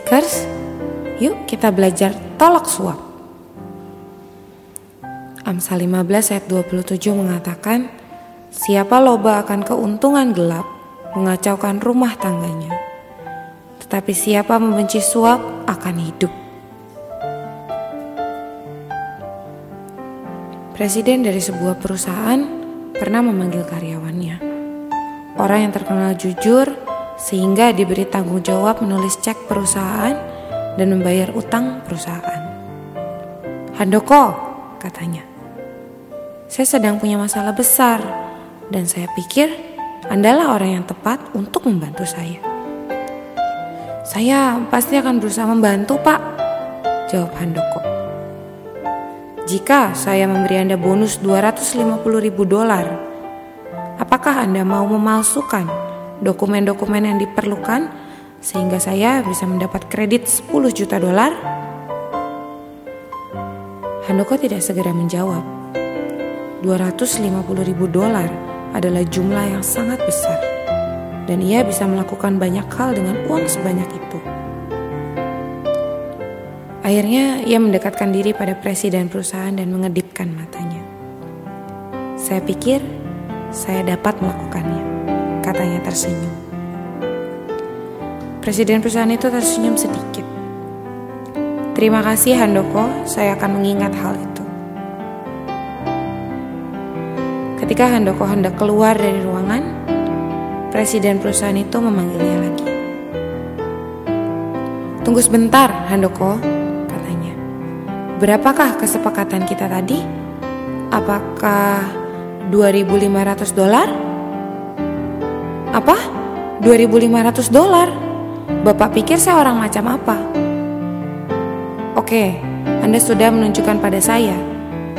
Seekers, yuk kita belajar tolak suap. Amsal 15 ayat 27 mengatakan, siapa loba akan keuntungan gelap, mengacaukan rumah tangganya. Tetapi siapa membenci suap akan hidup. Presiden dari sebuah perusahaan pernah memanggil karyawannya. Orang yang terkenal jujur sehingga diberi tanggung jawab menulis cek perusahaan dan membayar utang perusahaan. Handoko, katanya, saya sedang punya masalah besar dan saya pikir Andalah orang yang tepat untuk membantu saya. Saya pasti akan berusaha membantu, Pak, jawab Handoko. Jika saya memberi Anda bonus $250.000, apakah Anda mau memalsukan dokumen-dokumen yang diperlukan sehingga saya bisa mendapat kredit $10 juta? Handoko tidak segera menjawab. $250.000 adalah jumlah yang sangat besar dan ia bisa melakukan banyak hal dengan uang sebanyak itu. Akhirnya ia mendekatkan diri pada presiden perusahaan dan mengedipkan matanya. Saya pikir saya dapat melakukannya, katanya tersenyum. Presiden perusahaan itu tersenyum sedikit. Terima kasih Handoko, saya akan mengingat hal itu. Ketika Handoko hendak keluar dari ruangan, presiden perusahaan itu memanggilnya lagi. Tunggu sebentar, Handoko, katanya. Berapakah kesepakatan kita tadi? Apakah $2.500? Apa? $2.500? Bapak pikir saya orang macam apa? Oke, Anda sudah menunjukkan pada saya.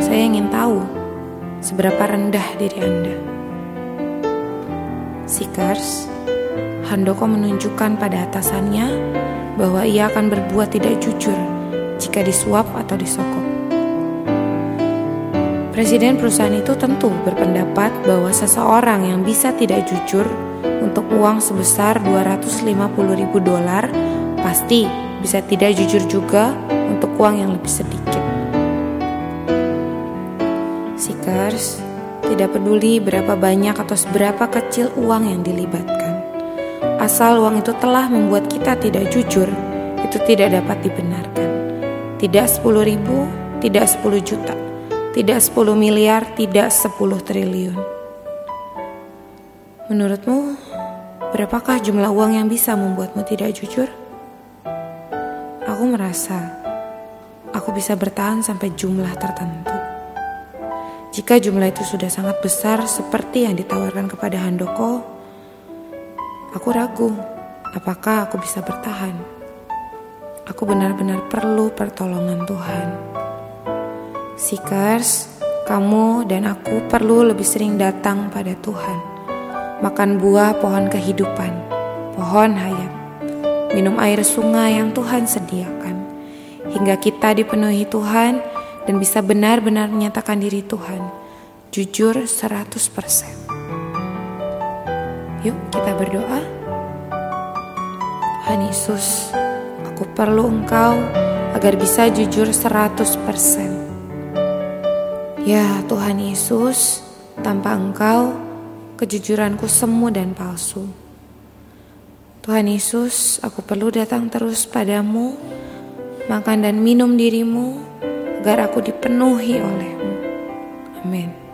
Saya ingin tahu seberapa rendah diri Anda. Seekers, Handoko menunjukkan pada atasannya bahwa ia akan berbuat tidak jujur jika disuap atau disokok. Presiden perusahaan itu tentu berpendapat bahwa seseorang yang bisa tidak jujur untuk uang sebesar $250.000 pasti bisa tidak jujur juga untuk uang yang lebih sedikit. Seekers, tidak peduli berapa banyak atau seberapa kecil uang yang dilibatkan. Asal uang itu telah membuat kita tidak jujur, itu tidak dapat dibenarkan. Tidak 10.000, tidak 10 juta, tidak 10 miliar, tidak 10 triliun. Menurutmu, berapakah jumlah uang yang bisa membuatmu tidak jujur? Aku merasa aku bisa bertahan sampai jumlah tertentu. Jika jumlah itu sudah sangat besar seperti yang ditawarkan kepada Handoko, aku ragu apakah aku bisa bertahan. Aku benar-benar perlu pertolongan Tuhan. Seekers, kamu dan aku perlu lebih sering datang pada Tuhan. Makan buah pohon kehidupan, pohon hayat. Minum air sungai yang Tuhan sediakan. Hingga kita dipenuhi Tuhan dan bisa benar-benar menyatakan diri Tuhan, jujur 100%. Yuk kita berdoa. Tuhan Yesus, aku perlu Engkau agar bisa jujur 100%. Ya Tuhan Yesus, tanpa Engkau, kejujuranku semu dan palsu. Tuhan Yesus, aku perlu datang terus padamu, makan dan minum dirimu, agar aku dipenuhi oleh-Mu. Amin.